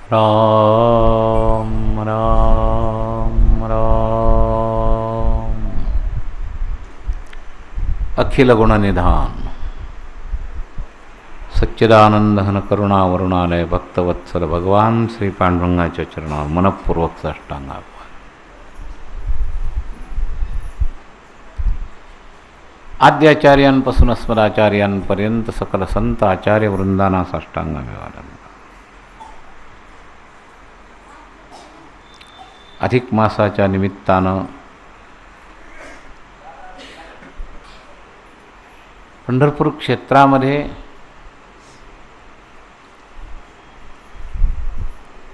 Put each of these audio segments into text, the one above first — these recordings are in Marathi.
राम राम राम। अखिल गुणनिधान सच्चिदानंद घन करुणावरुणालय भक्तवत्सल भगवान श्री पांडुरंगाच्या चरणावर मनपूर्वक साष्टांग. आद्याचार्यांपासून अस्मदाचार्यांपर्यंत सकल संत आचार्य वृंदांना साष्टांग अभिवादन. अधिक मासाच्या निमित्तानं पंढरपूर क्षेत्रामध्ये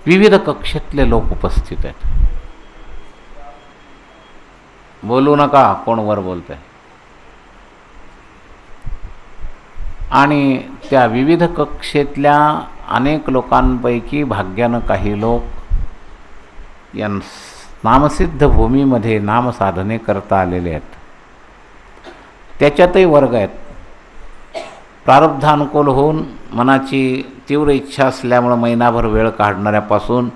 विविध कक्षेतले लोक उपस्थित आहेत. बोलू नका, कोण वर बोलतंय. आणि त्या विविध कक्षेतल्या अनेक लोकांपैकी भाग्यानं काही लोक या नामसिद्ध भूमीमध्ये नामसाधने करता आलेले आहेत. त्याच्यातही वर्ग आहेत. प्रारब्धानुकूल होऊन मनाची तीव्र इच्छा असल्यामुळं महिनाभर वेळ काढणाऱ्यापासून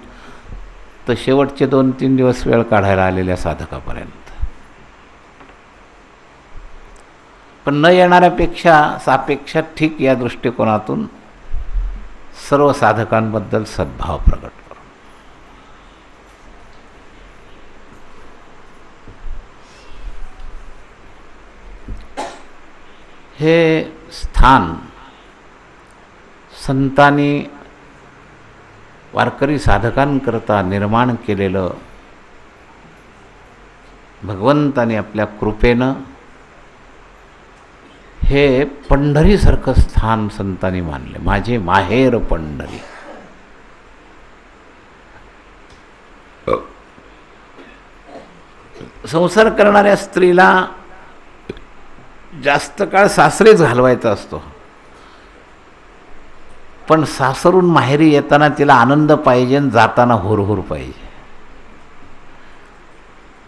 तर शेवटचे 2-3 दिवस वेळ काढायला आलेल्या साधकापर्यंत. पण न येणाऱ्यापेक्षा सापेक्ष ठीक या दृष्टिकोनातून सर्व साधकांबद्दल सद्भाव प्रकट करू. हे स्थान संतांनी वारकरी साधकांकरता निर्माण केलेलं, भगवंताने आपल्या कृपेनं हे पंढरीसारखं स्थान संतांनी मानले. माझे माहेर पंढरी. संसार करणाऱ्या स्त्रीला जास्त काळ सासरेच घालवायचा असतो, पण सासरून माहेरी येताना तिला आनंद पाहिजे आणि जाताना हुरहुर पाहिजे.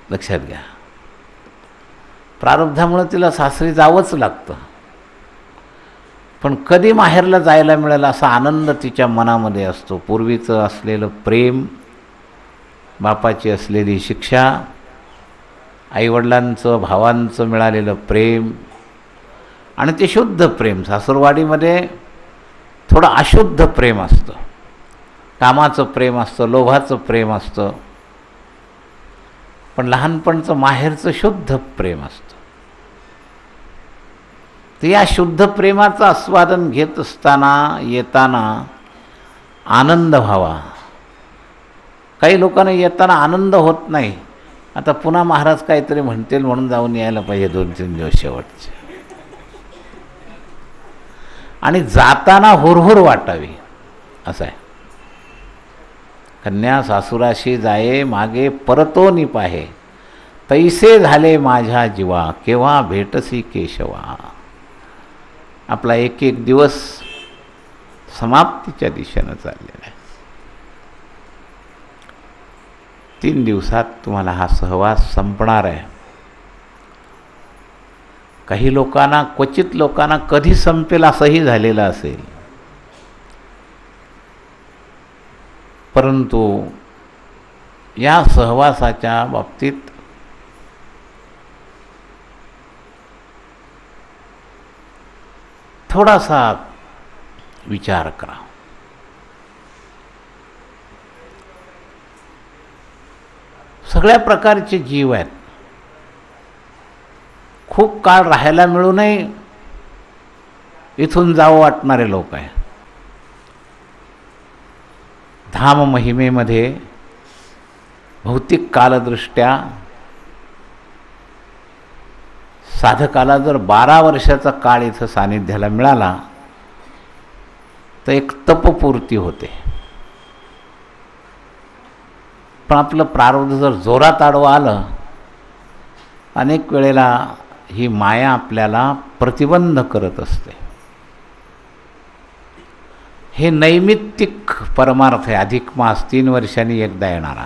लक्षात घ्या. प्रारब्धामुळे तिला सासरी जावंच लागतं, पण कधी माहेरला जायला मिळेल असा आनंद तिच्या मनामध्ये असतो. पूर्वीचं असलेलं प्रेम, बापाची असलेली शिक्षा, आईवडिलांचं भावांचं मिळालेलं प्रेम आणि ते शुद्ध प्रेम. सासूरवाडीमध्ये थोडं अशुद्ध प्रेम असतं, कामाचं प्रेम असतं, लोभाचं प्रेम असतं, पण लहानपणचं माहेरचं शुद्ध प्रेम असतं. तर या शुद्ध प्रेमाचं आस्वादन घेत असताना येताना आनंद व्हावा. काही लोकांना येताना आनंद होत नाही. आता पुन्हा महाराज काहीतरी म्हणतील म्हणून जाऊन यायला पाहिजे 2-3 दिवस शेवटचे, आणि जाताना हुरहुर वाटावी असं आहे. कन्या सासुराशी जाये मागे परतो निपाहे, तैसे झाले माझ्या जीवा केव्हा भेटसी केशवा. आपला एक एक दिवस समाप्तीच्या दिशेनं चाललेला आहे. 3 दिवसात तुम्हाला हा सहवास संपणार आहे. काही लोकांना, क्वचित लोकांना कधी संपेल असंही झालेलं असेल, परंतु या सहवासाच्या बाबतीत थोडासा विचार करा. सगळ्या प्रकारचे जीव आहेत. खूप काळ राहायला मिळू नये इथून जावं वाटणारे लोक आहेत. धाम महिमेमध्ये भौतिक कालदृष्ट्या साधकाला जर 12 वर्षाचा काळ इथं सानिध्याला मिळाला तर एक तपपूर्ती होते. पण आपलं प्रारब्ध जर जोरात आडवं आलं, अनेक वेळेला ही माया आपल्याला प्रतिबंध करत असते. हे नैमित्तिक परमार्थ आहे. अधिक मास 3 वर्षांनी एकदा येणारा.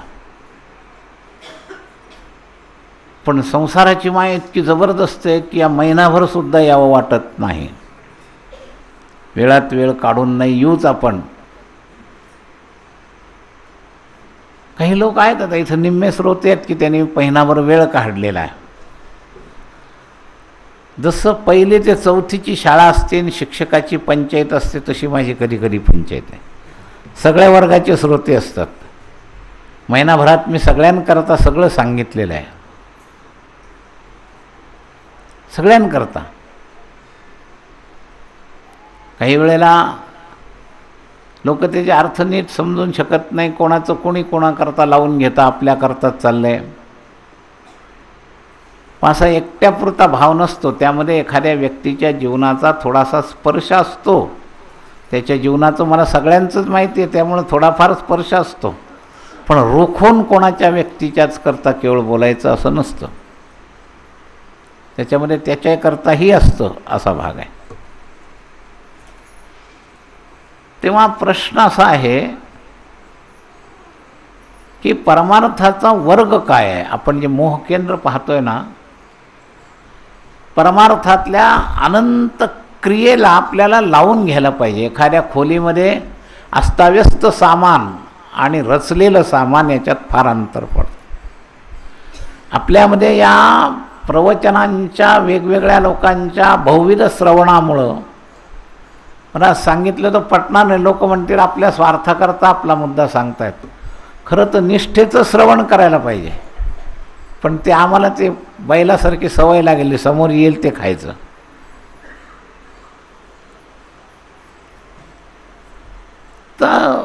पण संसाराची माया इतकी जबरदस्त आहे की या महिनाभरसुद्धा यावं वाटत नाही. वेळात वेळ काढून नाही येऊच आपण, काही लोक आहेत आता इथं निम्मे श्रोते आहेत की त्यांनी महिनाभर वेळ काढलेला आहे. जसं पहिली ते चौथीची शाळा असते आणि शिक्षकाची पंचायत असते तशी माझी कधी कधी पंचायत आहे. सगळ्या वर्गाचे श्रोते असतात. महिनाभरात मी सगळ्यांकरता सगळं सांगितलेलं आहे, सगळ्यांकरता. काही वेळेला लोक त्याचे अर्थ नीट समजून शकत नाही, कोणाचं कोणी कोणाकरता लावून घेता, आपल्याकरताच चाललंय. असा एकट्यापुरता भाव नसतो, त्यामध्ये एखाद्या व्यक्तीच्या जीवनाचा थोडासा स्पर्श असतो. त्याच्या जीवनाचं मला सगळ्यांचंच माहिती आहे, त्यामुळे थोडाफार स्पर्श असतो. पण रोखून कोणाच्या व्यक्तीच्याच करता केवळ बोलायचं असं नसतं, त्याच्यामध्ये त्याच्याकरताही असतं, असा भाग आहे. तेव्हा प्रश्न असा आहे की परमार्थाचा वर्ग काय आहे. आपण जे मोहकेंद्र पाहतोय ना, परमार्थातल्या अनंत क्रियेला आपल्याला लावून घ्यायला पाहिजे. एखाद्या खोलीमध्ये अस्ताव्यस्त सामान आणि रचलेलं सामान याच्यात फार अंतर पडतं. आपल्यामध्ये या प्रवचनांच्या वेगवेगळ्या लोकांच्या बहुविध श्रवणामुळं मला सांगितलं तर पटणार नाही. लोक म्हणतील आपल्या स्वार्थाकरता आपला मुद्दा सांगतायत. खरं तर निष्ठेचं श्रवण करायला पाहिजे, पण ते आम्हाला ते बैलासारखी सवय लागेली, समोर येईल ते खायचं. तर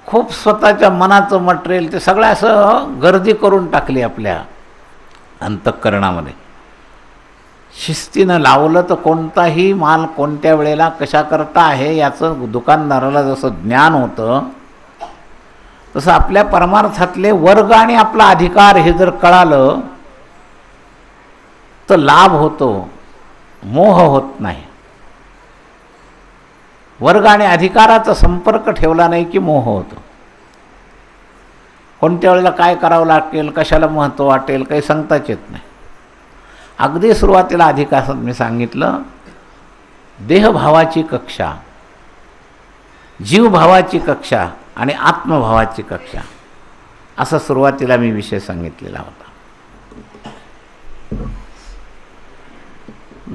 खूप स्वतःच्या मनाचं मटेरियल ते सगळं असं गर्दी करून टाकली आपल्या अंतःकरणामध्ये. शिस्तीनं लावलं तर कोणताही माल कोणत्या वेळेला कशाकरता आहे याचं दुकानदाराला जसं ज्ञान होतं, तसं आपल्या परमार्थातले वर्ग आणि आपला अधिकार हे जर कळालं तर लाभ होतो, मोह होत नाही. वर्ग आणि अधिकाराचा संपर्क ठेवला नाही की मोह होतो. कोणत्या वेळेला काय करावं लागेल, कशाला महत्त्व वाटेल, काही सांगताच येत नाही. अगदी सुरुवातीला अधिकारात मी सांगितलं, देहभावाची कक्षा, जीवभावाची कक्षा आणि आत्मभावाची कक्षा, असा सुरुवातीला मी विषय सांगितलेला होता.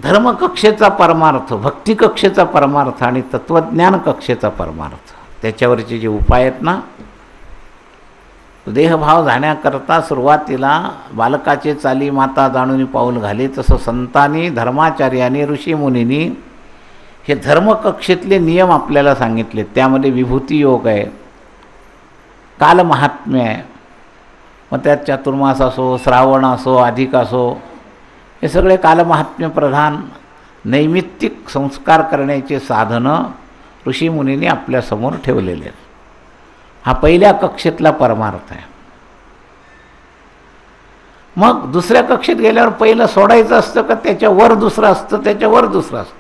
धर्मकक्षेचा परमार्थ, भक्ती कक्षेचा परमार्थ आणि तत्वज्ञान कक्षेचा परमार्थ, त्याच्यावरचे जे उपाय आहेत ना, देहभाव जाण्याकरता सुरुवातीला बालकाचे चाली माता जाणून पाऊल घाली, तसं संतांनी, धर्माचार्यांनी, ऋषीमुनींनी हे धर्मकक्षेतले नियम आपल्याला सांगितले. त्यामध्ये विभूती योग आहे, कालमहात्म्य आहे, मग त्यात चातुर्मास असो, श्रावण असो, अधिक असो, हे सगळे कालमहात्म्य प्रधान नैमित्तिक संस्कार करण्याचे साधनं ऋषीमुनींनी आपल्यासमोर ठेवलेले आहेत. हा पहिल्या कक्षेतला परमार्थ आहे. मग दुसऱ्या कक्षेत गेल्यावर पहिलं सोडायचं असतं का त्याच्यावर दुसरं असतं, त्याच्यावर दुसरं असतं.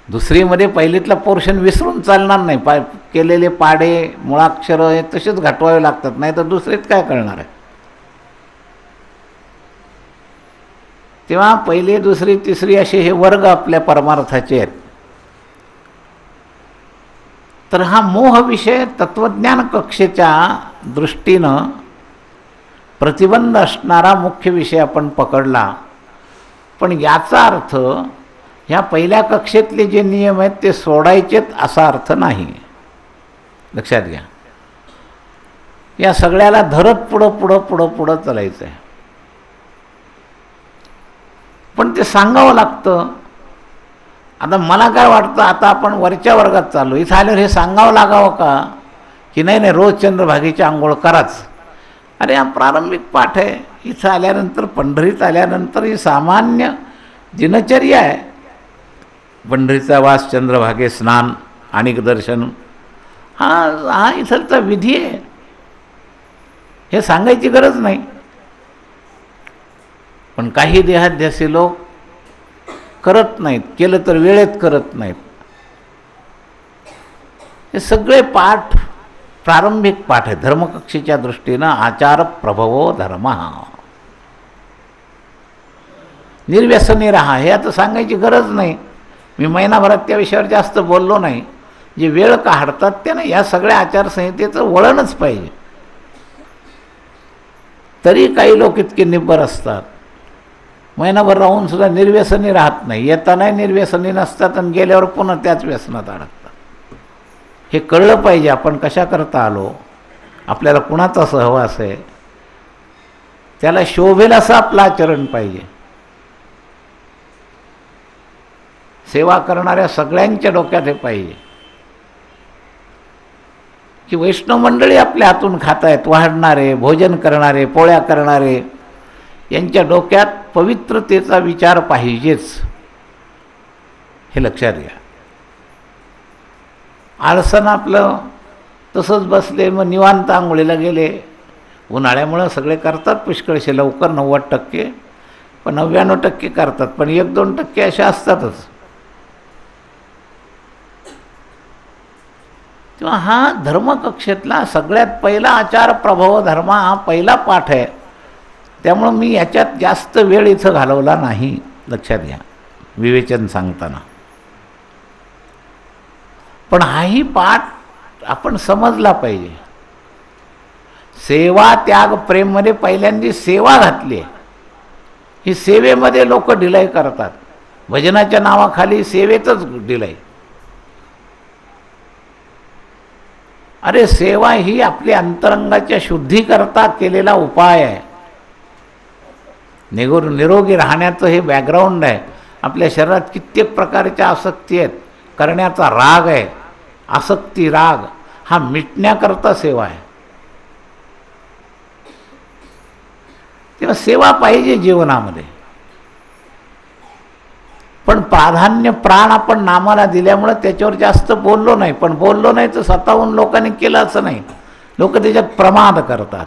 दुसरीमध्ये पहिलीतला पोर्शन विसरून चालणार नाही. केलेले पाडे, मुळाक्षरं हे तसेच घटवावे लागतात, नाही तर दुसरीत काय कळणार आहे. तेव्हा पहिली, दुसरी, तिसरी असे हे वर्ग आपल्या परमार्थाचे आहेत. तर हा मोह विषय तत्वज्ञान कक्षेच्या दृष्टीनं प्रतिबंध असणारा मुख्य विषय आपण पकडला. पण याचा अर्थ ह्या पहिल्या कक्षेतले जे नियम आहेत ते सोडायचेत असा अर्थ नाही, लक्षात घ्या. या सगळ्याला धरत पुढं पुढं पुढं पुढं चालायचं आहे. पण ते सांगावं लागतं. आता मला काय वाटतं, आता आपण वरच्या वर्गात चाललो, इथं आल्यावर हे सांगावं लागावं का की नाही नाही रोज चंद्रभागेची आंघोळ कराच. अरे हा प्रारंभिक पाठ आहे. इथं आल्यानंतर, पंढरीत आल्यानंतर ही सामान्य दिनचर्या आहे. पंढरीचा वास, चंद्रभागे स्नान, आणि दर्शन, हा इथलचा विधी आहे. हे सांगायची गरज नाही. पण काही देहाध्यासी लोक करत नाहीत, केलं तर वेळेत करत नाहीत. हे सगळे पाठ प्रारंभिक पाठ आहे. धर्मकक्षेच्या दृष्टीनं आचार प्रभवो धर्म, निर्व्यसनी राहा, हे आता सांगायची गरज नाही. मी महिनाभरात त्या विषयावर जास्त बोललो नाही. जे वेळ काढतात त्यांना या सगळ्या आचारसंहितेचं वळणच पाहिजे. तरी काही लोक इतके निब्बर असतात, महिनाभर राहून सुद्धा निर्व्यसनी राहत नाही, येतानाही निर्व्यसनी नसतात आणि गेल्यावर पुन्हा त्याच व्यसनात अडकतात. हे कळलं पाहिजे आपण कशा करता आलो, आपल्याला कुणाचा सहवास आहे, त्याला शोभेल असं आपलं आचरण पाहिजे. सेवा करणाऱ्या सगळ्यांच्या डोक्यात हे पाहिजे की वैष्णव मंडळी आपल्या हातून खात आहेत, वाढणारे, भोजन करणारे, पोळ्या करणारे, यांच्या डोक्यात पवित्रतेचा विचार पाहिजेच, हे लक्षात घ्या. आळसण आपलं तसंच बसले, मग निवांत आंघोळीला गेले. उन्हाळ्यामुळं सगळे करतात पुष्कळशे लवकर 90%, पण 99% करतात, पण 1-2% अशा असतातच. तेव्हा हा धर्मकक्षेतला सगळ्यात पहिला आचार प्रभाव धर्म हा पहिला पाठ आहे. त्यामुळं मी याच्यात जास्त वेळ इथं घालवला नाही, लक्षात घ्या विवेचन सांगताना. पण हाही पाठ आपण समजला पाहिजे. सेवा त्याग प्रेममध्ये पहिल्यांदा सेवा घातली आहे. ही सेवेमध्ये लोक ढिलाई करतात, भजनाच्या नावाखाली सेवेतच ढिलाई. अरे सेवा ही आपल्या अंतरंगाच्या शुद्धीकरता केलेला उपाय आहे. निरोगी राहण्याचं हे बॅकग्राऊंड आहे. आपल्या शरीरात कित्येक प्रकारच्या आसक्ती आहेत, करण्याचा राग आहे, आसक्ती राग हा मिटण्याकरता सेवा आहे. तेव्हा सेवा पाहिजे जीवनामध्ये, पण प्राधान्य प्राण आपण नामाला दिल्यामुळं त्याच्यावर जास्त बोललो नाही. पण बोललो नाही तर स्वतःहून लोकांनी केलं असं नाही, लोक त्याच्यात प्रमाद करतात.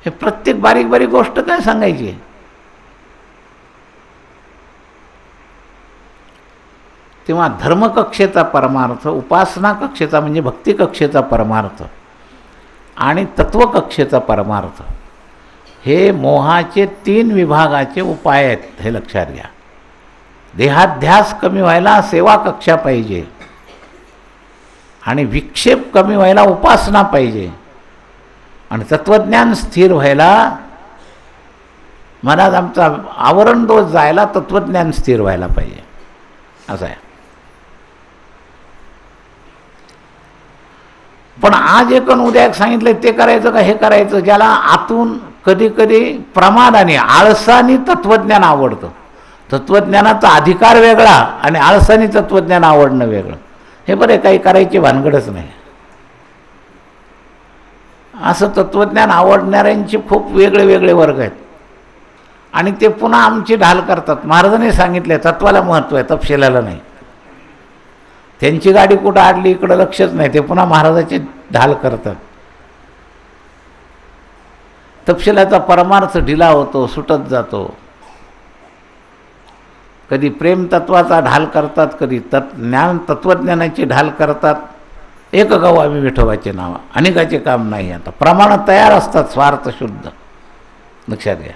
हे प्रत्येक बारीक बारीक गोष्ट काय सांगायची. तेव्हा धर्मकक्षेचा परमार्थ, उपासना कक्षेचा म्हणजे भक्ती कक्षेचा परमार्थ आणि तत्वकक्षेचा परमार्थ हे मोहाचे 3 विभागाचे उपाय आहेत, हे लक्षात घ्या. देहाध्यास कमी व्हायला सेवा कक्षा पाहिजे आणि विक्षेप कमी व्हायला उपासना पाहिजे आणि तत्वज्ञान स्थिर व्हायला, मनात आमचा आवरण दोष जायला तत्वज्ञान स्थिर व्हायला पाहिजे, असं आहे. पण आज एक आणि उद्या एक सांगितलं ते करायचं का हे करायचं, ज्याला आतून कधी कधी प्रमादाने आळसाने तत्वज्ञान आवडतं. तत्वज्ञानाचा अधिकार वेगळा आणि आळसाने तत्वज्ञान आवडणं वेगळं. हे बरे काही करायची भानगडच नाही. असं तत्वज्ञान आवडणाऱ्यांचे खूप वेगळे वेगळे वर्ग आहेत आणि ते पुन्हा आमची ढाल करतात. महाराजांनी सांगितले तत्वाला महत्त्व आहे, तपशिलाला नाही. त्यांची गाडी कुठं आडली इकडं लक्षच नाही, ते पुन्हा महाराजाची ढाल करतात. तपशिलाचा परमार्थ ढिला होतो, सुटत जातो. कधी प्रेम तत्वाचा ढाल करतात, कधी ज्ञान तत्वज्ञानाची ढाल करतात. एक गाव आम्ही विठोबाचे नाव, अनेकाचे काम नाही. आता प्रमाण तयार असतात, स्वार्थ शुद्ध, लक्षात घ्या.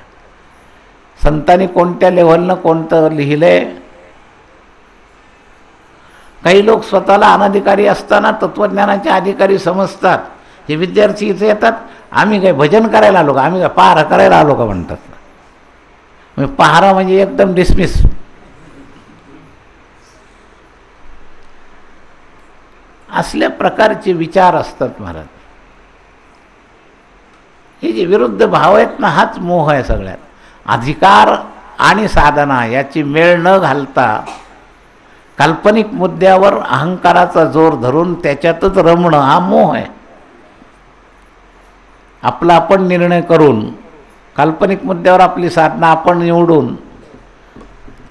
संतांनी कोणत्या लेव्हलनं कोणतं लिहिलंय. काही लोक स्वतःला अनधिकारी असताना तत्वज्ञानाचे अधिकारी समजतात. हे विद्यार्थी इथे येतात, आम्ही काय भजन करायला आलो का, आम्ही काय पहारा करायला आलो का म्हणतात. म्हणजे पहारा म्हणजे एकदम डिसमिस. असल्या प्रकारचे विचार असतात महाराज. हे जे विरुद्ध भाव आहेत ना, हाच मोह आहे सगळ्यात. अधिकार आणि साधना याची मेळ न घालता काल्पनिक मुद्द्यावर अहंकाराचा जोर धरून त्याच्यातच रमणं हा मोह आहे. आपला आपण निर्णय करून काल्पनिक मुद्द्यावर आपली साधना आपण निवडून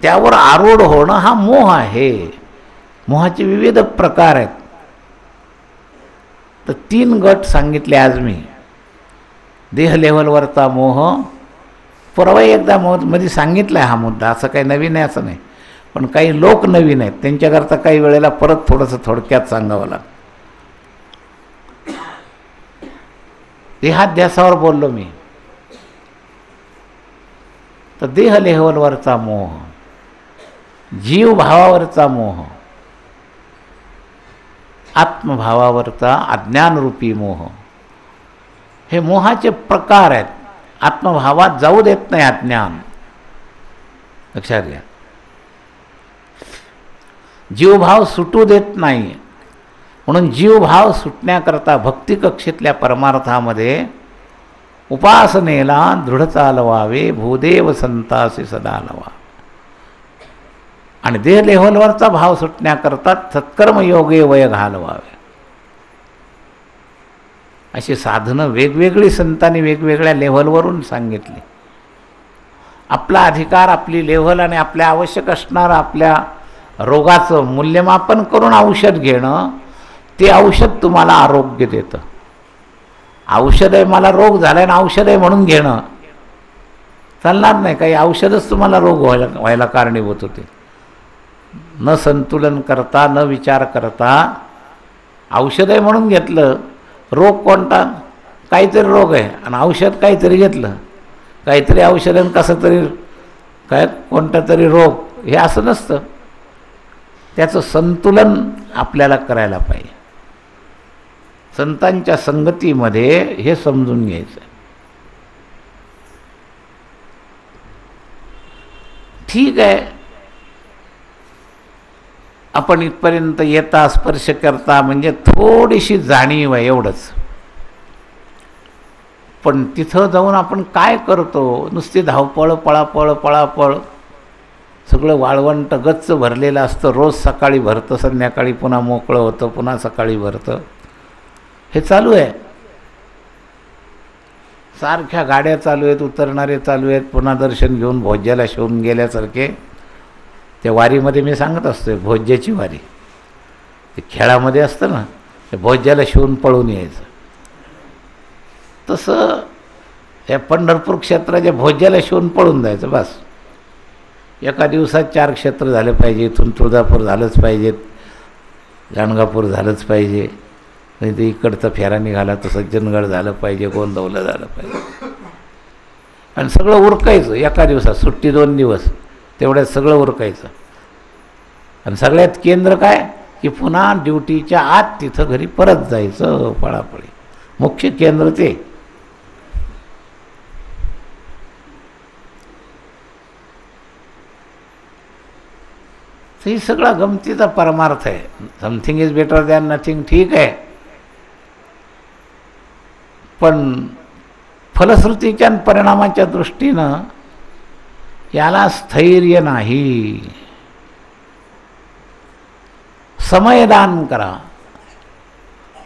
त्यावर आरूढ होणं हा मोह आहे. मोहाचे विविध प्रकार आहेत. तर 3 गट सांगितले आज मी. देह लेव्हलवरचा मोह, परवा एकदा मध्ये सांगितला आहे हा मुद्दा, असं काही नवीन आहे असं नाही. पण काही लोक नवीन आहेत, त्यांच्याकरता काही वेळेला परत थोडंसं थोडक्यात सांगावं लागतं. देहाध्यासावर बोललो मी. तर देह लेव्हलवरचा मोह, जीव भावावरचा मोह, आत्मभावावरचा अज्ञानरूपी मोह. हे मोहाचे प्रकार आहेत. आत्मभावात जाऊ देत नाही अज्ञान, लक्षात घ्या. जीवभाव सुटू देत नाही. म्हणून जीवभाव सुटण्याकरता भक्ती कक्षेतल्या परमार्थामध्ये उपासनेला दृढ चालवावे, भूदेव संतासी सदा लवा. आणि देह लेव्हलवरचा भाव सुटण्याकरता सत्कर्मयोगे वय घालवावे. अशी साधनं वेगवेगळी संतांनी वेगवेगळ्या लेव्हलवरून सांगितली. आपला अधिकार, आपली लेव्हल आणि आपल्या आवश्यक असणारं आपल्या रोगाचं मूल्यमापन करून औषध घेणं, ते औषध तुम्हाला आरोग्य देतं. औषध आहे, मला रोग झाला आहे आणि औषध आहे म्हणून घेणं चालणार नाही. काही औषधच तुम्हाला रोग व्हायला कारणीभूत होते. न संतुलन करता, न विचार करता औषध आहे म्हणून घेतलं. रोग कोणता? काहीतरी रोग आहे आणि औषध काहीतरी घेतलं. काहीतरी औषध आणि कसं तरी काय कोणता तरी रोग, हे असं नसतं. त्याचं संतुलन आपल्याला करायला पाहिजे. संतांच्या संगतीमध्ये हे समजून घ्यायचं. ठीक आहे, आपण इथपर्यंत येता, स्पर्श करता म्हणजे थोडीशी जाणीव आहे एवढंच. पण तिथं जाऊन आपण काय करतो? नुसती धावपळ, पळापळ पळापळ. सगळं वाळवंट गच्च भरलेलं असतं. रोज सकाळी भरतं, संध्याकाळी पुन्हा मोकळं होतं, पुन्हा सकाळी भरतं. हे चालू आहे. सारख्या गाड्या चालू आहेत, उतरणारे चालू आहेत, पुन्हा दर्शन घेऊन भोज्याला शिवून गेल्यासारखे. त्या वारीमध्ये मी सांगत असतो, भोज्याची वारी ते खेळामध्ये असतं ना, ते भोज्याला शिवून पळून यायचं. तसं या पंढरपूर क्षेत्राच्या भोज्याला शिवून पळून जायचं बस. एका दिवसात 4 क्षेत्र झाले पाहिजे. इथून तुळजापूर झालंच पाहिजेत, गाणगापूर झालंच पाहिजे, नाही ते इकडचा फेरा निघाला तर सज्जनगड झालं पाहिजे, गोंदवलं झालं पाहिजे. आणि सगळं उरकायचं एका दिवसात. सुट्टी 2 दिवस, तेवढ्यात सगळं उरकायचं. आणि सगळ्यात केंद्र काय की पुन्हा ड्युटीच्या आत तिथं घरी परत जायचं. पळापळी मुख्य केंद्र ते. ही सगळा गमतीचा परमार्थ आहे. Something is better than nothing, ठीक आहे. पण फलश्रुतीच्या परिणामाच्या दृष्टीनं याला स्थैर्य नाही. समयदान करा,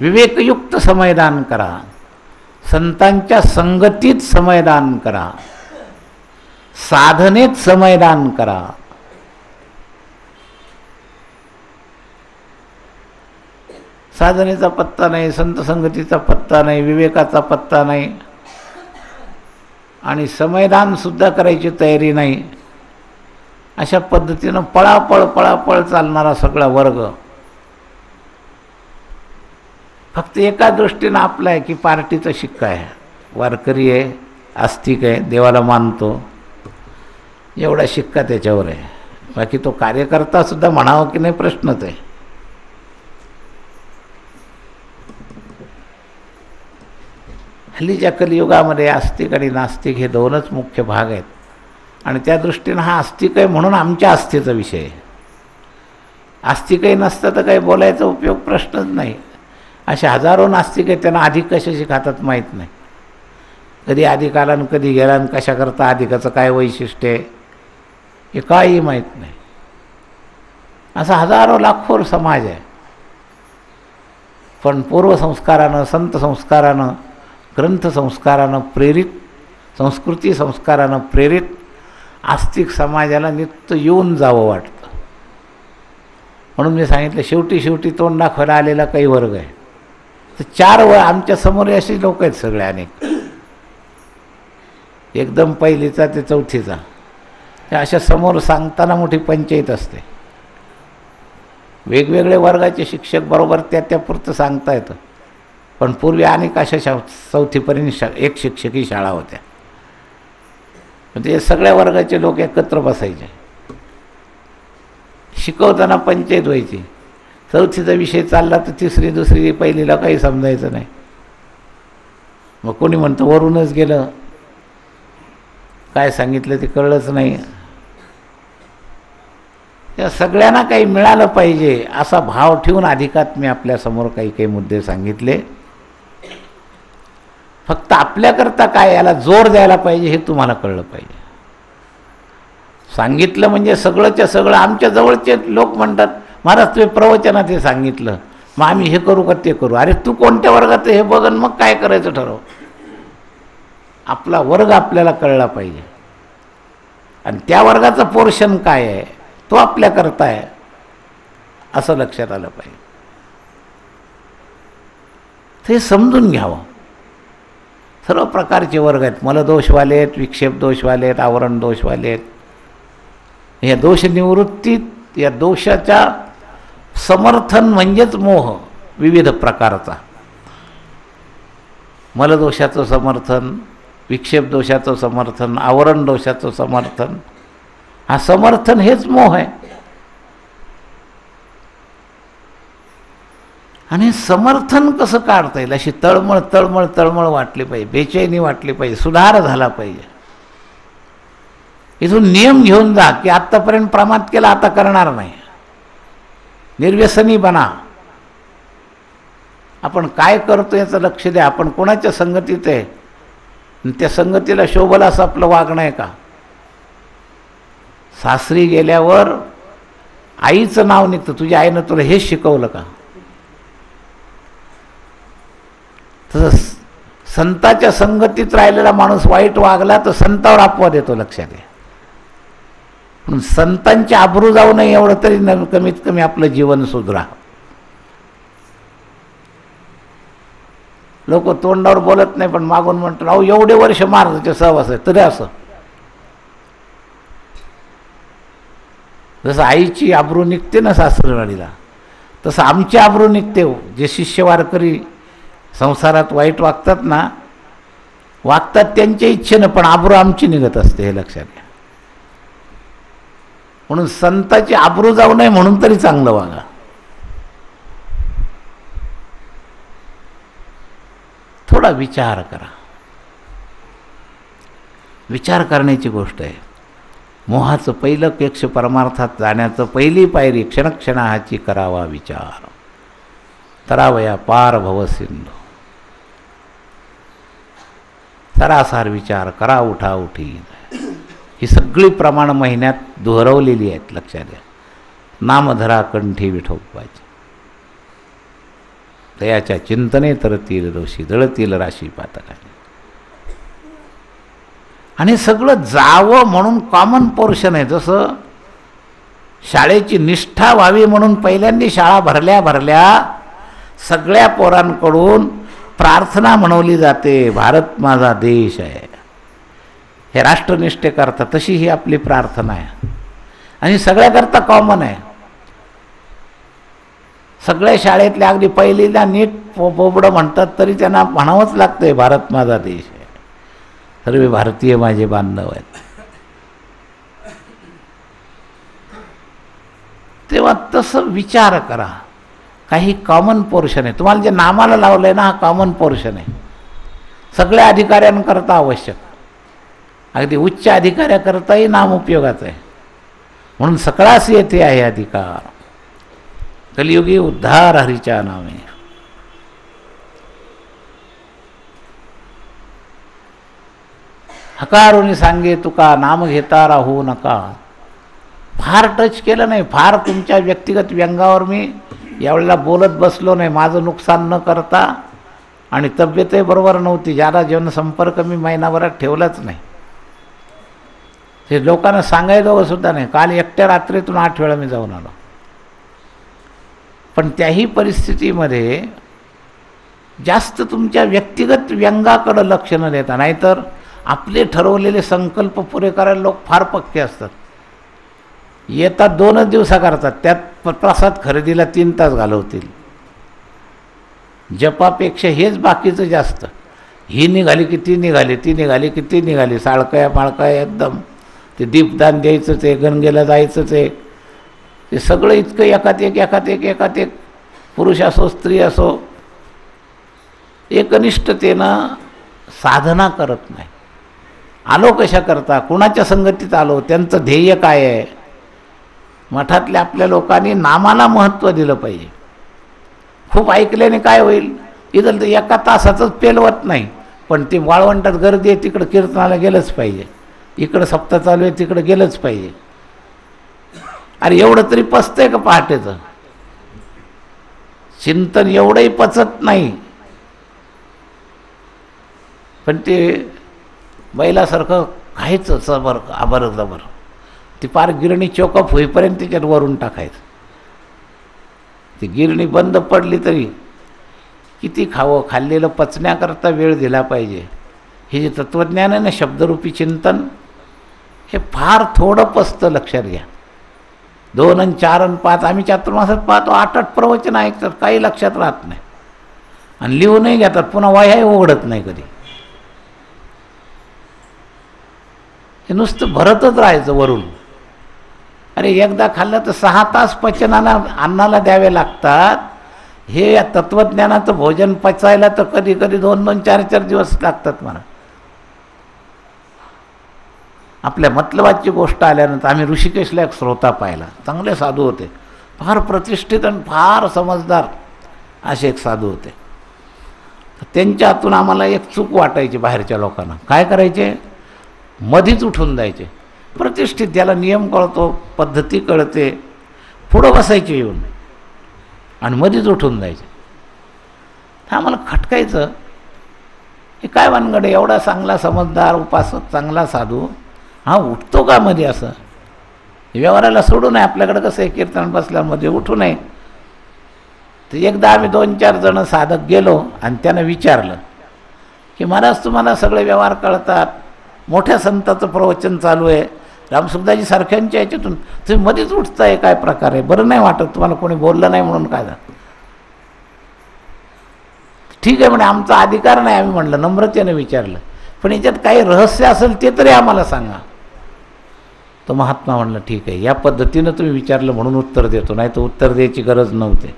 विवेकयुक्त समयदान करा, संतांच्या संगतीत समयदान करा, साधनेत समयदान करा. साधनेचा पत्ता नाही, संत संगतीचा पत्ता नाही, विवेकाचा पत्ता नाही आणि समयदानसुद्धा करायची तयारी नाही. अशा पद्धतीनं पळापळ पळापळ चालणारा सगळा वर्ग फक्त एका दृष्टीनं आपला आहे की पार्टीचा शिक्का आहे, वारकरी आहे, आस्तिक आहे, देवाला मानतो, एवढा शिक्का त्याच्यावर आहे. बाकी तो कार्यकर्तासुद्धा म्हणावं की नाही प्रश्नच आहे. हल्लीच्या कलियुगामध्ये आस्तिक आणि नास्तिक हे 2च मुख्य भाग आहेत. आणि त्या दृष्टीनं हा आस्तिक आहे म्हणून आमच्या आस्थेचा विषय आहे. आस्तिकही नसतं तर काही बोलायचा उपयोग प्रश्नच नाही. असे हजारो नास्तिक आहेत, त्यांना अधिक कशाशी खातात माहीत नाही. कधी अधिक आला आणि कधी गेला आणि कशा करता अधिकाचं काय वैशिष्ट्य आहे हे काही माहीत नाही. असा हजारो लाखो समाज आहे. पण पूर्वसंस्कारानं, संत संस्कारानं, ग्रंथ संस्कारानं प्रेरित, संस्कृती संस्कारानं प्रेरित आस्तिक समाजाला नित्य येऊन जावं वाटतं. म्हणून मी सांगितलं शेवटी तोंड दाखवायला आलेला काही वर्ग आहे. तर 4 आमच्या समोर असे लोक आहेत सगळे अनेक, एकदम पहिलीचा ते चौथीचा. त्या अशा समोर सांगताना मोठी पंचायत असते. वेगवेगळे वर्गाचे शिक्षक बरोबर त्या पुरतं सांगता येतं. पण पूर्वी अनेक अशा 4थीपर्यंत एक शिक्षकी शाळा होत्या. म्हणजे सगळ्या वर्गाचे लोक एकत्र बसायचे. शिकवताना पंचायत व्हायची. चौथीचा विषय चालला तर तिसरी दुसरी पहिलीला काही समजायचं नाही. मग कोणी म्हणतं वरूनच गेलं, काय सांगितलं ते कळलंच नाही. या सगळ्यांना काही मिळालं पाहिजे असा भाव ठेवून अधिकात मी आपल्यासमोर काही काही मुद्दे सांगितले. फक्त आपल्याकरता काय याला जोर द्यायला पाहिजे हे तुम्हाला कळलं पाहिजे. सांगितलं म्हणजे सगळंच्या सगळं. आमच्या जवळचे लोक म्हणतात, महाराज तुम्ही प्रवचनात हे सांगितलं, मग आम्ही हे करू का ते करू. अरे तू कोणत्या वर्गात हे बघ आणि मग काय करायचं ठरव. आपला वर्ग आपल्याला कळला पाहिजे आणि त्या वर्गाचं पोर्शन काय आहे तो आपल्याकरता आहे असं लक्षात आलं पाहिजे. ते समजून घ्यावं. सर्व प्रकारचे वर्ग आहेत. मलदोषवाले आहेत, विक्षेप दोषवाले आहेत, आवरण दोषवाले आहेत. या दोषनिवृत्तीत या दोषाच्या समर्थन म्हणजेच मोह विविध प्रकारचा. मलदोषाचं समर्थन, विक्षेप दोषाचं समर्थन, आवरण दोषाचं समर्थन. हा समर्थन हेच मोह आहे. आणि समर्थन कसं काढता येईल अशी तळमळ तळमळ तळमळ वाटली पाहिजे, बेचैनी वाटली पाहिजे, सुधार झाला पाहिजे. इथून नियम घेऊन जा की आत्तापर्यंत प्रमाद केला आता करणार नाही. निर्व्यसनी बना. आपण काय करतो याचं लक्ष द्या. आपण कोणाच्या संगतीत आहे, त्या संगतीला शोभल असं आपलं वागणं आहे का. सासरी गेल्यावर आईचं नाव निघतं. तुझ्या आईनं तुला हेच शिकवलं का. तसं संताच्या संगतीत राहिलेला माणूस वाईट वागला तर संतावर अपवाद येतो, लक्षात घ्या. पण संतांची आबरू जाऊ नये एवढं तरी कमीत कमी आपलं जीवन सुधरा. लोक तोंडावर बोलत नाही पण मागून म्हणतात, अहो एवढे वर्ष महाराजाचे सहवास आहे तरी असं. जसं आईची आबरू निघते ना सासरवाडीला, तसं आमची आबरू निघते. जे शिष्य वारकरी संसारात वाईट वागतात ना, वागतात त्यांच्या इच्छेनं पण आबरू आमची निघत असते, हे लक्षात घ्या. म्हणून संताची आबरू जाऊ नये म्हणून तरी चांगलं वागा. थोडा विचार करा. विचार करण्याची गोष्ट आहे. मोहाचं पहिलं केक्ष परमार्थात जाण्याचं पहिली पायरी क्षणक्षणाची करावा विचार. तरावया पार भवसिंधू. सरासार विचार करा, उठा उठी. ही सगळी प्रमाण महिन्यात दोहरवलेली आहेत, लक्षात घ्या. नामधरा कंठी विठोबाची. दयाच्या चिंतने तरतील दोषी जळतील राशी पातकाने. आणि सगळं जावं म्हणून कॉमन पोर्शन आहे. जसं शाळेची निष्ठा व्हावी म्हणून पहिल्यांदा शाळा भरल्या सगळ्या पोरांकडून प्रार्थना म्हणवली जाते, भारत माझा देश आहे, हे राष्ट्रनिष्ठेकरता. तशी ही आपली प्रार्थना आहे आणि सगळ्याकरता कॉमन आहे. सगळ्या शाळेतल्या अगदी पहिलीला नीट पोबडं म्हणतात तरी त्यांना म्हणावंच लागतंय, भारत माझा देश आहे, सर्व भारतीय माझे बांधव आहेत. तेव्हा तसं विचार करा. काही कॉमन पोर्शन आहे. तुम्हाला जे नामाला लावलं आहे ना, हा कॉमन पोर्शन आहे. सगळ्या अधिकाऱ्यांकरता आवश्यक, अगदी उच्च अधिकाऱ्याकरताही नाम उपयोगाचं आहे. म्हणून सकळास येथे आहे अधिकार. कलियुगी उद्धार हरीच्या नावे. हकारुनी सांगे तुका नाम घेता राहू नका. फार टच केलं नाही, फार तुमच्या व्यक्तिगत व्यंगावर मी यावेळेला बोलत बसलो नाही, माझं नुकसान न करता. आणि तब्येतही बरोबर नव्हती, ज्यादा जनसंपर्क मी महिनाभरात ठेवलाच नाही. ते लोकांना सांगायचं सुद्धा नाही. काल एकट्या रात्रीतून 8 वेळा मी जाऊन आलो. पण त्याही परिस्थितीमध्ये जास्त तुमच्या व्यक्तिगत व्यंगाकडं लक्ष न देता, नाहीतर आपले ठरवलेले संकल्प पुरे करायला लोक फार पक्के असतात. येतात 2च दिवसा करतात, त्यात प्रसाद खरेदीला 3 तास घालवतील. जपापेक्षा हेच बाकीचं जास्त. ही निघाली की ती निघाली, ती निघाली की ती निघाली, साळकया माळकया एकदम. ते दीपदान द्यायचंच आहे, गंगेला जायचंच आहे, ते सगळं इतकं एकात एक पुरुष असो स्त्री असो एकनिष्ठतेनं साधना करत नाही. आलो कशा करता, कुणाच्या संगतीत आलो, त्यांचं ध्येय काय आहे. मठातल्या आपल्या लोकांनी नामाला महत्त्व दिलं पाहिजे. खूप ऐकल्याने काय होईल, इथं तर एका तासाचंच पेलवत नाही, पण ते वाळवंटात गर्दी आहे तिकडं कीर्तनाला गेलंच पाहिजे, इकडं सप्ताह चालू आहे तिकडं गेलंच पाहिजे. अरे एवढं तरी पचतंय का पहाटेचं चिंतन? एवढंही पचत नाही. पण ते बैलासारखं खायचं सबर आबर जबर, ती पार गिरणी चोकअप होईपर्यंत त्याच्यात वरून टाकायचं. ती गिरणी बंद पडली तरी किती खावं, खाल्लेलं पचण्याकरता वेळ दिला पाहिजे. हे जे तत्त्वज्ञान आहे ना, शब्दरूपी चिंतन, हे फार थोडं पचतं. लक्षात घ्या. 2 आणि 4 आणि 5 आम्ही चातुर्मासात पाहतो, 8 प्रवचन ऐकतात, काही लक्षात राहत नाही आणि लिहूनही घेतात, पुन्हा वाह्याही उघडत नाही कधी. हे नुसतं भरतच राहायचं वरून. अरे एकदा खाल्लं तर 6 तास पचनाला अन्नाला द्यावे लागतात. हे या तत्त्वज्ञानाचं भोजन पचायला तर कधी कधी 2-2, 4-4 दिवस लागतात मला. आपल्या मतलबाची गोष्ट आल्यानंतर आम्ही ऋषिकेशला एक श्रोता पाहिला, चांगले साधू होते, फार प्रतिष्ठित आणि फार समजदार असे एक साधू होते. त्यांच्या हातून आम्हाला एक चूक वाटायची. बाहेरच्या लोकांना काय करायचे, मधीच उठून जायचे. प्रतिष्ठित, ज्याला नियम कळतो, पद्धती कळते, पुढं बसायचे येऊन आणि मधीच उठून जायचे. तर आम्हाला खटकायचं, हे काय वानगडे, एवढा चांगला समजदार उपासक चांगला साधू हा उठतो का मध्ये? असं व्यवहाराला सोडू नये. आपल्याकडं कसं आहे, कीर्तन बसल्यामध्ये उठू नये. तर एकदा आम्ही 2-4 जण साधक गेलो आणि त्यानं विचारलं की महाराज तुम्हाला सगळे व्यवहार कळतात, मोठ्या संताचं प्रवचन चालू आहे, रामसुखदाजी सारख्यांच्या याच्यातून तुम्ही मध्येच उठताय, काय प्रकार आहे, बरं नाही वाटत तुम्हाला, कोणी बोललं नाही म्हणून काय झालं? ठीक आहे म्हणे, आमचा अधिकार नाही. आम्ही म्हणलं, नम्रतेने विचारलं, पण याच्यात काही रहस्य असेल ते तरी आम्हाला सांगा. तो महात्मा म्हणलं, ठीक आहे, या पद्धतीनं तुम्ही विचारलं म्हणून उत्तर देतो, नाही तर उत्तर द्यायची गरज नव्हती.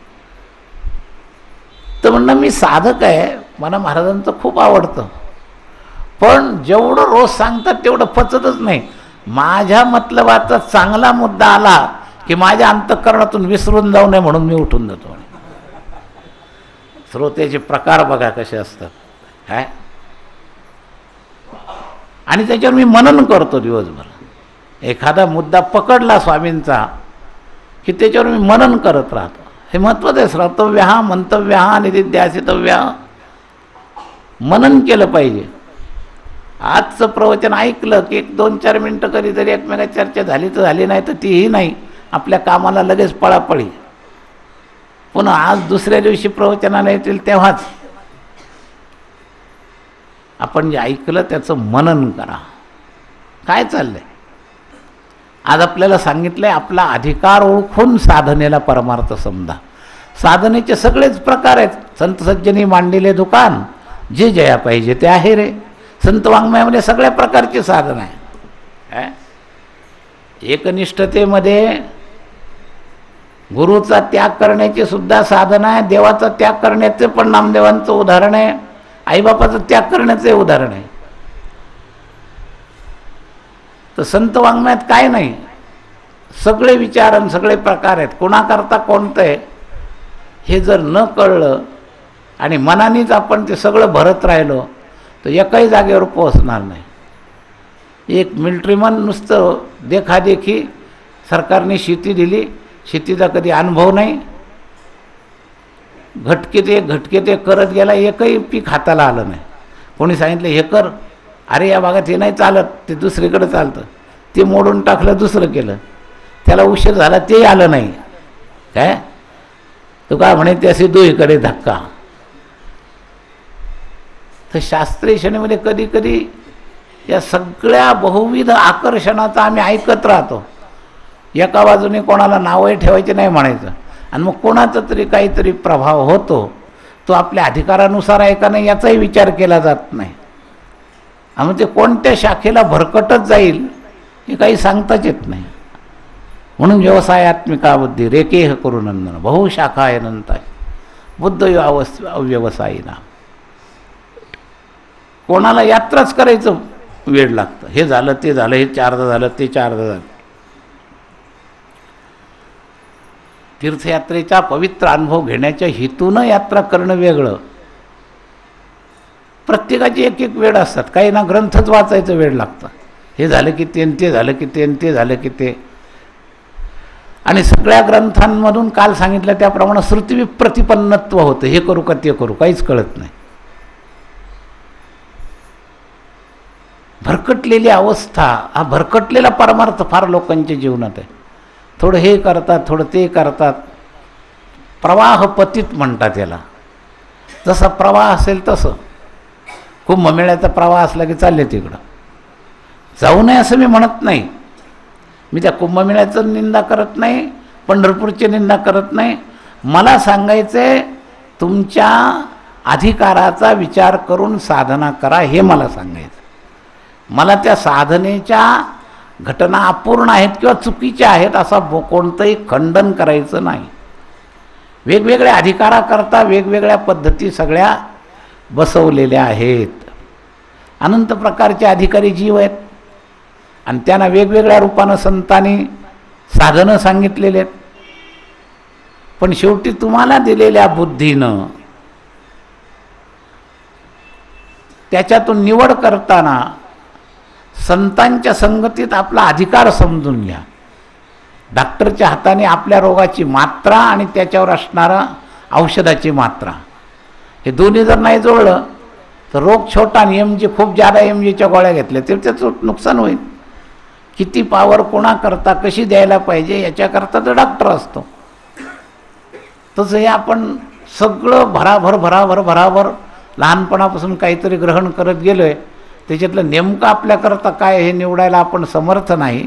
तर म्हणणं, मी साधक आहे, मला महाराजांचं खूप आवडतं, पण जेवढं रोज सांगतात तेवढं पचतच नाही. माझ्या मतलबाचा चांगला मुद्दा आला की माझ्या अंतःकरणातून विसरून जाऊ नये म्हणून मी उठून जातो. श्रोत्याचे प्रकार बघा कसे असतात काय, आणि त्याच्यावर मी मनन करतो दिवसभर. एखादा मुद्दा पकडला स्वामींचा की त्याच्यावर मी मनन करत राहतो. हे महत्त्वाचं आहे. श्रोतव्य हा, मंतव्य हा, निधिध्यासितव्य हा, मनन केलं पाहिजे. आजचं प्रवचन ऐकलं की 1-2-4 मिनटं कधीतरी एकमेकात चर्चा झाली तर झाली, नाही तर तीही नाही, आपल्या कामाला लगेच पळापळी. पुन्हा आज दुसऱ्या दिवशी प्रवचनाला येतील तेव्हाच आपण जे ऐकलं त्याचं मनन करा. काय चाललंय आज आपल्याला सांगितलंय, आपला अधिकार ओळखून साधनेला परमार्थ समजा. साधनेचे सगळेच प्रकार आहेत. संत सज्जनी मांडलेले दुकान, जे जया पाहिजे ते आहे रे. संत वाङ्मयामध्ये सगळ्या प्रकारची साधन आहे. एकनिष्ठतेमध्ये गुरुचा त्याग करण्याची सुद्धा साधन आहे, देवाचा त्याग करण्याचे पण नामदेवांचं उदाहरण आहे, आईबापाचं त्याग करण्याचे उदाहरण आहे. तर संत वाङ्मयात काय नाही, सगळे विचार आणि सगळे प्रकार आहेत. कोणाकरता कोणतं आहे हे जर न कळलं आणि मनानेच आपण ते सगळं भरत राहिलो तर एकाही जागेवर पोहोचणार नाही. एक मिलिटरीमन नुसतं देखादेखी, सरकारने शेती दिली, शेतीचा कधी अनुभव नाही, घटके ते करत गेला, एकही पीक हाताला आलं नाही. कोणी सांगितलं हे कर, अरे या भागात हे नाही चालत, ते दुसरीकडे चालतं, ते मोडून टाकलं, दुसरं केलं, त्याला उशीर झाला, ते आलं नाही. काय तो काय म्हणे, त्याशी दोहीकडे धक्का. तर शास्त्रीय शनीमध्ये कधी कधी या सगळ्या बहुविध आकर्षणाचा आम्ही ऐकत राहतो. एका बाजूने कोणाला नावही ठेवायचे नाही म्हणायचं, आणि मग कोणाचा तरी काहीतरी प्रभाव होतो, तो आपल्या अधिकारानुसार आहे का नाही याचाही विचार केला जात नाही. आणि ते कोणत्या शाखेला भरकटत जाईल हे काही सांगताच येत नाही. म्हणून व्यवसायात्मिका बुद्धी रेकेह करू नंदन बहुशाखाय नंताय बुद्ध अव्यवसायिना. कोणाला यात्राच करायचं वेळ लागतं. हे झालं ते झालं, हे चारदा झालं ते चारदा झालं. तीर्थयात्रेचा पवित्र अनुभव घेण्याच्या हेतूनं यात्रा करणं वेगळं. प्रत्येकाची एक एक वेळ असतात. काही ना ग्रंथच वाचायचं वेळ लागतं. हे झालं की ते झालं की ते झालं की ते. आणि सगळ्या ग्रंथांमधून काल सांगितलं त्याप्रमाणे श्रुतिविप्रतिपन्नत्व होतं. हे करू का ते करू काहीच कळत नाही. भरकटलेली अवस्था, हा भरकटलेला परमार्थ फार लोकांच्या जीवनात आहे. थोडं हे करतात थोडं ते करतात. प्रवाहपतीत म्हणतात याला. जसा प्रवाह असेल तसं. कुंभमेळ्याचा प्रवाह असला की चालले तिकडं. जाऊ नये असं मी म्हणत नाही. मी त्या कुंभमेळ्याचं निंदा करत नाही, पंढरपूरची निंदा करत नाही. मला सांगायचं तुमच्या अधिकाराचा विचार करून साधना करा हे मला सांगायचं. मला त्या साधनेच्या घटना अपूर्ण आहेत किंवा चुकीच्या आहेत असा कोणतंही खंडन करायचं नाही. वेगवेगळ्या अधिकाराकरता वेगवेगळ्या पद्धती सगळ्या बसवलेल्या आहेत. अनंत प्रकारचे अधिकारी जीव आहेत आणि त्यांना वेगवेगळ्या रूपानं संतांनी साधनं सांगितलेले आहेत. पण शेवटी तुम्हाला दिलेल्या बुद्धीनं त्याच्यातून निवड करताना संतांच्या संगतीत आपला अधिकार समजून घ्या. डॉक्टरच्या हाताने आपल्या रोगाची मात्रा आणि त्याच्यावर असणारा औषधाची मात्रा हे दोन्ही जर नाही जुळलं तर रोग छोटा आणि एमजी खूप जादा एमजीच्या गोळ्या घेतल्या तर त्याचं नुकसान होईल. किती पावर कोणाकरता कशी द्यायला पाहिजे याच्याकरता तर डॉक्टर असतो. तसं हे आपण सगळं भराभर लहानपणापासून काहीतरी ग्रहण करत गेलो आहे. त्याच्यातलं नेमकं आपल्याकरता काय हे निवडायला आपण समर्थ नाही.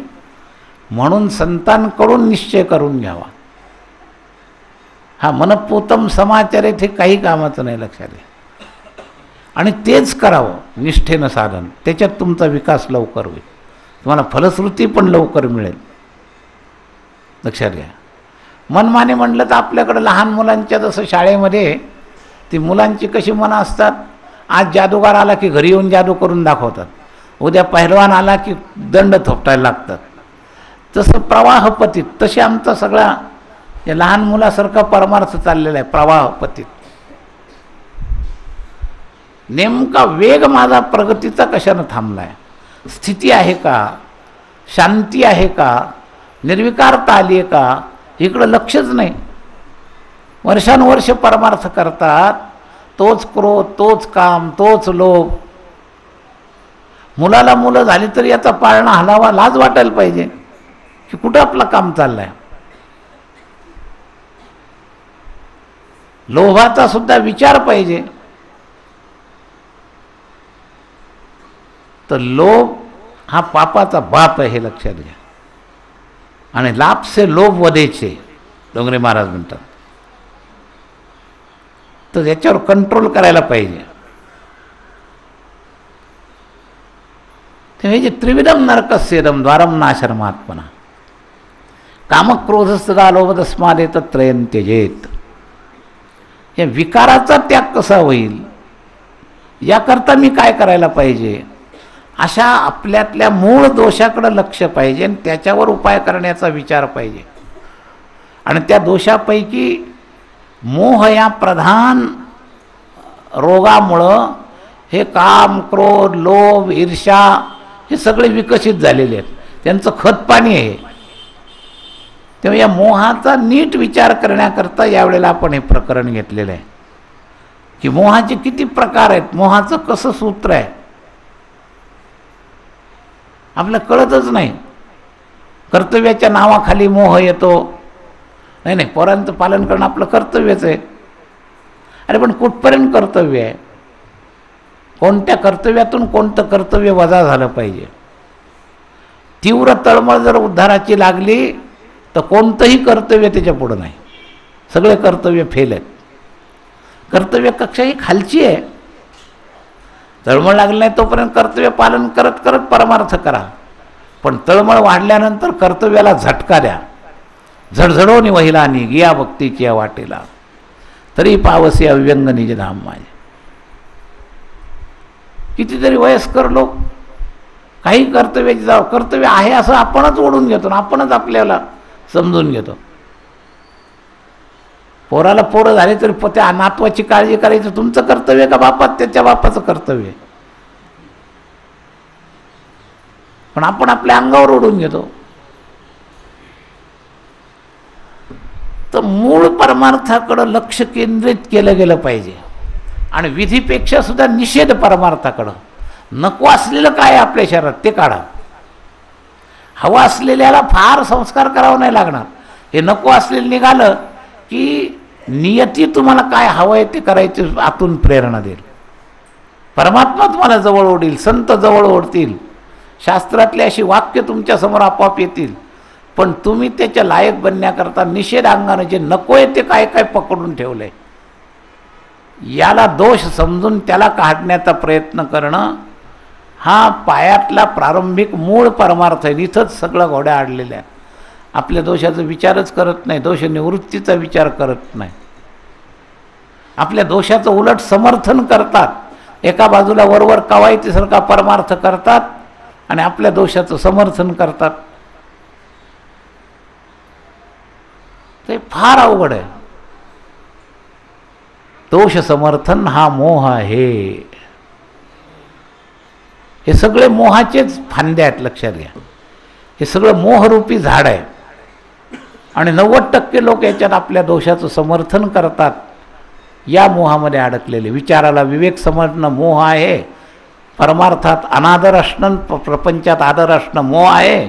म्हणून संतांकडून निश्चय करून घ्यावा. हा मनपूतम समाचरित हे काही कामाचं नाही लक्षात घ्या. आणि तेच करावं निष्ठेनं साधन. त्याच्यात तुमचा विकास लवकर होईल. तुम्हाला फलश्रुती पण लवकर मिळेल. लक्षात घ्या. मनमाने म्हटलं तर आपल्याकडं लहान मुलांच्या जसं शाळेमध्ये ती मुलांची कशी मनं असतात. आज जादूगार आला की घरी येऊन जादू करून दाखवतात. उद्या पहिलवान आला की दंड थोपटायला लागतात. तसं प्रवाहपतीत तसे आमचा सगळा या लहान मुलासारखा परमार्थ चाललेला आहे. प्रवाहपतीत नेमका वेग माझा प्रगतीचा कशानं थांबला आहे. स्थिती आहे का, शांती आहे का, निर्विकारता आली आहे का, इकडं लक्षच नाही. वर्षानुवर्ष परमार्थ करतात. तोच क्रोध, तोच काम, तोच लोभ. मुलाला मुलं झाली तरी याचा पाळणा हलावा लाज वाटायला पाहिजे की कुठं आपलं काम चाललंय. लोभाचा सुद्धा विचार पाहिजे. तर लोभ हा पापाचा बाप आहे हे लक्षात घ्या. आणि लाभ से लोभ वधेचे डोंगरे महाराज म्हणतात. तर याच्यावर कंट्रोल करायला पाहिजे. हे जे त्रिविधम नरकस्येदम द्वारम नाशरमात्मना कामक्रोधस्तदा लोभदस्मादेत त्रयं त्यजेत. या विकाराचा त्याग कसा होईल याकरता मी काय करायला पाहिजे अशा आपल्यातल्या मूळ दोषाकडे लक्ष पाहिजे आणि त्याच्यावर उपाय करण्याचा विचार पाहिजे. आणि त्या दोषापैकी मोह या प्रधान रोगामुळं हे काम, क्रोध, लोभ, ईर्ष्या हे सगळे विकसित झालेले आहेत. त्यांचं खतपाणी आहे. तेव्हा या मोहाचा नीट विचार करण्याकरता यावेळेला आपण हे प्रकरण घेतलेलं आहे की मोहाचे किती प्रकार आहेत, मोहाचं कसं सूत्र आहे आपल्याला कळतच नाही. कर्तव्याच्या नावाखाली मोह येतो. नाही पोरांचं पालन करणं आपलं कर्तव्यच आहे. अरे पण कुठपर्यंत कर्तव्य आहे. कोणत्या कर्तव्यातून कोणतं कर्तव्य वजा झालं पाहिजे. तीव्र तळमळ जर उद्धाराची लागली तर कोणतंही कर्तव्य त्याच्या पुढं नाही. सगळे कर्तव्य फेल आहेत. कर्तव्य कक्षा ही खालची आहे. तळमळ लागली नाही तोपर्यंत कर्तव्य पालन करत करत परमार्थ करा. पण तळमळ वाढल्यानंतर कर्तव्याला झटका द्या. झडझडोनी वहिला निगिया भक्तीची या वाटेला, तरी पावसी अव्यंग निज धाम माझे. कितीतरी वयस्कर लोक काही कर्तव्य आहे असं आपणच ओढून घेतो, आपणच आपल्याला समजून घेतो. पोराला पोरं झाले तरी त्या नातवाची काळजी करायचं तुमचं कर्तव्य का बापात त्याच्या बापाचं कर्तव्य? पण आपण आपल्या अंगावर ओढून घेतो. तर मूळ परमार्थाकडं लक्ष केंद्रित केलं गेलं पाहिजे. आणि विधीपेक्षा सुद्धा निषेध परमार्थाकडं. नको असलेलं काय आपल्या शरीरात ते काढा. हवं असलेल्याला फार संस्कार करावं नाही लागणार. हे नको असलेलं निघालं की नियती तुम्हाला काय हवं आहे ते करायची आतून प्रेरणा देईल. परमात्मा तुम्हाला जवळ ओढील, संत जवळ ओढतील, शास्त्रातली अशी वाक्य तुमच्यासमोर आपोआप येतील. पण तुम्ही त्याच्या लायक बनण्याकरता निषेध अंगाने जे नको आहे ते काय काय पकडून ठेवलं आहे, याला दोष समजून त्याला काढण्याचा प्रयत्न करणं हा पायातला प्रारंभिक मूळ परमार्थ आहे. इथंच सगळं घोड्या आडलेल्या आहेत. आपल्या दोषाचा विचारच करत नाही, दोष निवृत्तीचा विचार करत नाही. आपल्या दोषाचं उलट समर्थन करतात. एका बाजूला वरवर कवायतीसारखा परमार्थ करतात आणि आपल्या दोषाचं समर्थन करतात. ते फार अवघड आहे. दोष समर्थन हा मोह आहे. हे सगळे मोहाचेच फांदे आहेत, लक्षात घ्या. हे सगळं मोहरूपी झाड आहे. आणि 90% लोक याच्यात आपल्या दोषाचं समर्थन करतात. या मोहामध्ये अडकलेले. विचाराला विवेक समजणं मोह आहे, परमार्थात अनादर असणं, प्रपंचात आदर असणं मोह आहे.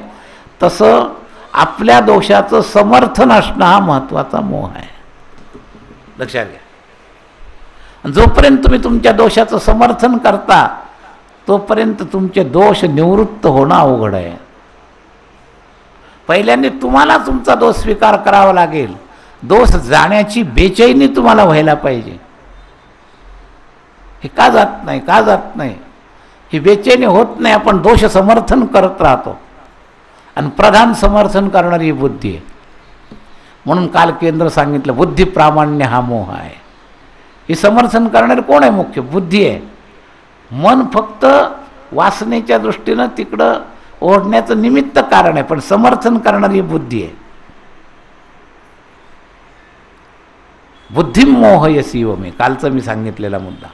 तसं आपल्या दोषाचं समर्थन असणं हा महत्त्वाचा मोह आहे, लक्षात घ्या. जोपर्यंत तुम्ही तुमच्या दोषाचं समर्थन करता तोपर्यंत तुमचे दोष निवृत्त होणं अवघड आहे. पहिल्यांदा तुम्हाला तुमचा दोष स्वीकार करावा लागेल. दोष जाण्याची बेचैनी तुम्हाला व्हायला पाहिजे. हे का जात नाही, का जात नाही, ही बेचैनी होत नाही. आपण दोष समर्थन करत राहतो. आणि प्रधान समर्थन करणारी ही बुद्धी आहे. म्हणून काल केंद्र सांगितलं बुद्धी प्रामाण्य हा मोह आहे. हे समर्थन करणारे कोण आहे? मुख्य बुद्धी आहे. मन फक्त वासनेच्या दृष्टीनं तिकडं ओढण्याचं निमित्त कारण आहे, पण समर्थन करणारी बुद्धी आहे. बुद्धिमोह यसीव मे, कालचं मी सांगितलेला मुद्दा.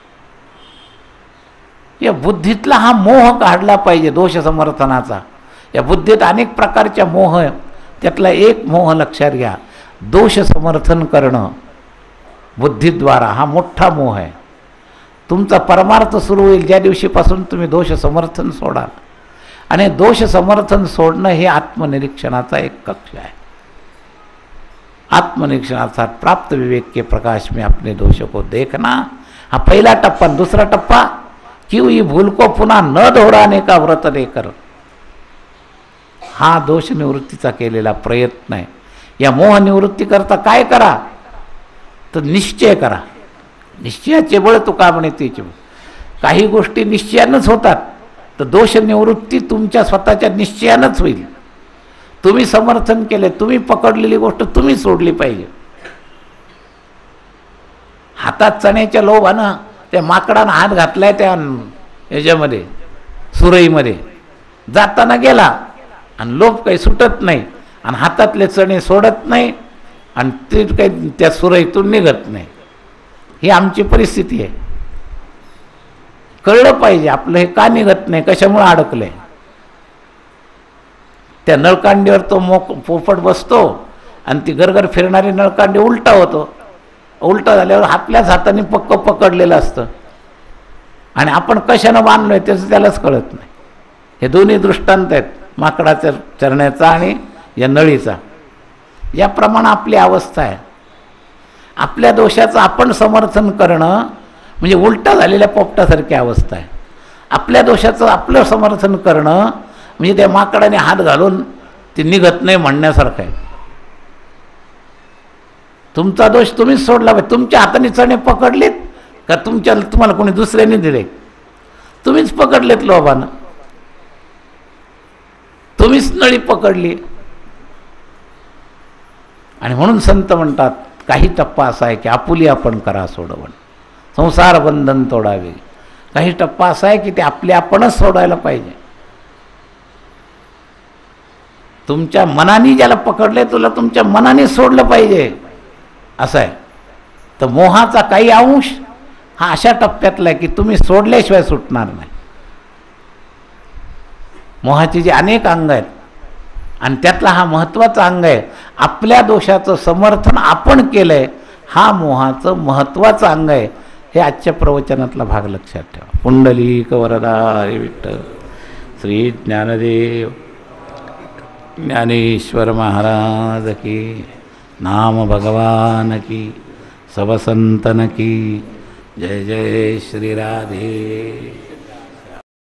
या बुद्धीतला हा मोह काढला पाहिजे दोष समर्थनाचा. या बुद्धीत अनेक प्रकारच्या मोह, त्यातला एक मोह लक्षात घ्या, दोष समर्थन करणं बुद्धीद्वारा हा मोठा मोह आहे. तुमचा परमार्थ सुरू होईल ज्या दिवशीपासून तुम्ही दोष समर्थन सोडाल. आणि दोष समर्थन सोडणं हे आत्मनिरीक्षणाचा एक कक्ष आहे. आत्मनिरीक्षणाचा प्राप्त विवेक के प्रकाश में अपने दोष को देखना हा पहिला टप्पा. दूसरा टप्पा क्यों ही भूल को पुन्हा न दोहराने का व्रत लेकर, हा दोष निवृत्तीचा केलेला प्रयत्न आहे. या मोह निवृत्ती करता काय करा तर निश्चय करा. निश्चयाचे बळ तुका म्हणे तेचे. काही गोष्टी निश्चयानंच होतात, तर दोष निवृत्ती तुमच्या स्वतःच्या निश्चयानंच होईल. तुम्ही समर्थन केले, तुम्ही पकडलेली गोष्ट तुम्ही सोडली पाहिजे. हातात चण्याच्या लोभानं त्या माकडानं हात घातलाय त्या याच्यामध्ये सुरईमध्ये, जाताना गेला आणि लोभ काही सुटत नाही आणि हातातले चणे सोडत नाही आणि ते काही त्या सुरईतून निघत नाही. ही आमची परिस्थिती आहे. कळलं पाहिजे आपलं हे का निघत नाही, कशामुळे अडकलंय. त्या नळकांडीवर तो पोपट बसतो आणि ती गरगर फिरणारी नळकांडी उलटा होतो. उलटा झाल्यावर आपल्याच हाताने पक्क पकडलेलं असतं आणि आपण कशानं बांधलोय त्याचं त्यालाच कळत नाही. हे दोन्ही दृष्टांत आहेत, माकडाच्या चरण्याचा आणि या नळीचा. याप्रमाणे आपली अवस्था आहे. आपल्या दोषाचं आपण समर्थन करणं म्हणजे उलटा झालेल्या पोपटासारखी अवस्था आहे. आपल्या दोषाचं आपलं समर्थन करणं म्हणजे त्या माकडाने हात घालून ते निघत नाही म्हणण्यासारखं आहे. तुमचा दोष तुम्हीच सोडला पाहिजे. तुमच्या हाताने चणे पकडलेत का तुम्हाला कोणी दुसऱ्याने दिले? तुम्हीच पकडलेत लोभानं, तुम्हीच नळी पकडली. आणि म्हणून संत म्हणतात काही टप्पा असा आहे की आपुली आपण करा सोडवण, संसार बंधन तोडावे. काही टप्पा असा आहे की ते आपले आपणच सोडायला पाहिजे. तुमच्या मनाने ज्याला पकडले तुला तुमच्या मनाने सोडलं पाहिजे असं आहे. तर मोहाचा काही अंश हा अशा टप्प्यातला आहे की तुम्ही सोडल्याशिवाय सुटणार नाही. मोहाची जी अनेक अंग आहेत आणि त्यातला हा महत्त्वाचा अंग आहे. आपल्या दोषाचं समर्थन आपण केलंय हा मोहाचं महत्त्वाचं अंग आहे. हे आजच्या प्रवचनातला भाग लक्षात ठेवा. पुंडलिक वरदा हरी विठ्ठल. श्री ज्ञानदेव ज्ञानेश्वर महाराज की, नाम भगवान की, सब संतन की. जय जय श्री राधे.